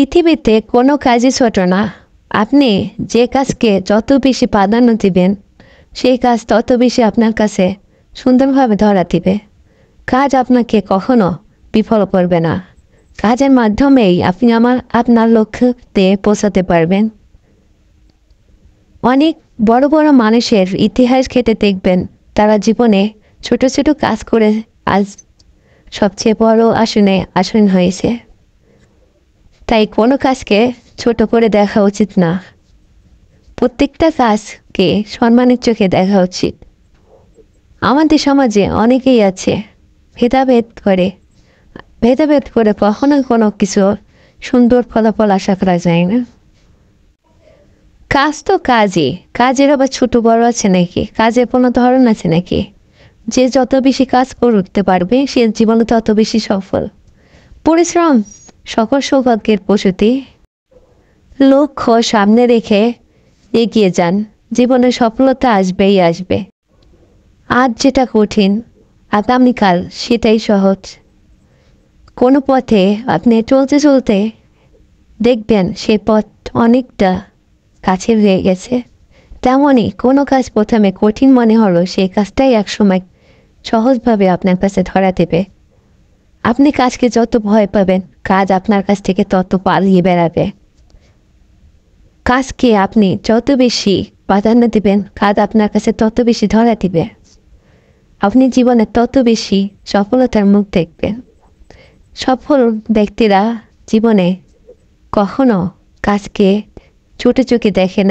পৃথিবীতে কোনো কাজই ছোট না। আপনি যে কাজকে যত বেশি প্রাধান্য দিবেন, সেই কাজ তত বেশি আপনার কাছে সুন্দরভাবে ধরা দিবে। কাজ আপনাকে কখনো বিফল করবে না। কাজের মাধ্যমেই আপনি আপনার লক্ষ্যতে পৌঁছাতে পারবেন। অনেক বড় বড় মানুষের ইতিহাস ঘেঁটে দেখবেন, তারা জীবনে ছোট ছোট কাজ করে আজ সবচেয়ে বড় আসীন হয়েছে। তাই কোনো কাজকে ছোট করে দেখা উচিত না। প্রত্যেকটা কাজকে সম্মানের চোখে দেখা উচিত। আমাদের সমাজে অনেকেই আছে ভেদাভেদ করে কখনো কোনো কিছু সুন্দর ফলাফল আশা করা যায় না। কাজ তো কাজই, কাজের আবার ছোট বড় আছে নাকি? কাজের কোনো ধরন আছে নাকি? যে যত বেশি কাজ করতে পারবে সে জীবনে তত বেশি সফল। পরিশ্রম সকল সৌভাগ্যের প্রসূতি। লক্ষ্য সামনে রেখে এগিয়ে যান, জীবনে সফলতা আসবেই আসবে। আজ যেটা কঠিন, আগামীকাল সেটাই সহজ। কোনো পথে আপনি চলতে চলতে দেখবেন সে পথ অনেকটা কাছে রয়ে গেছে। তেমনই কোনো কাজ প্রথমে কঠিন মনে হলো, সেই কাজটাই একসময় সহজভাবে আপনার কাছে ধরা দেবে। আপনি কাজকে যত ভয় পাবেন, কাজ আপনার কাছ থেকে তত পালিয়ে বেড়াবে। কাজকে আপনি যত বেশি প্রাধান্য দেবেন, কাজ আপনার কাছে তত বেশি ধরা দিবে। আপনি জীবনে তত বেশি সফলতার মুখ দেখবেন। সফল ব্যক্তিরা জীবনে কখনো কাজকে ছোট চোখে দেখে না।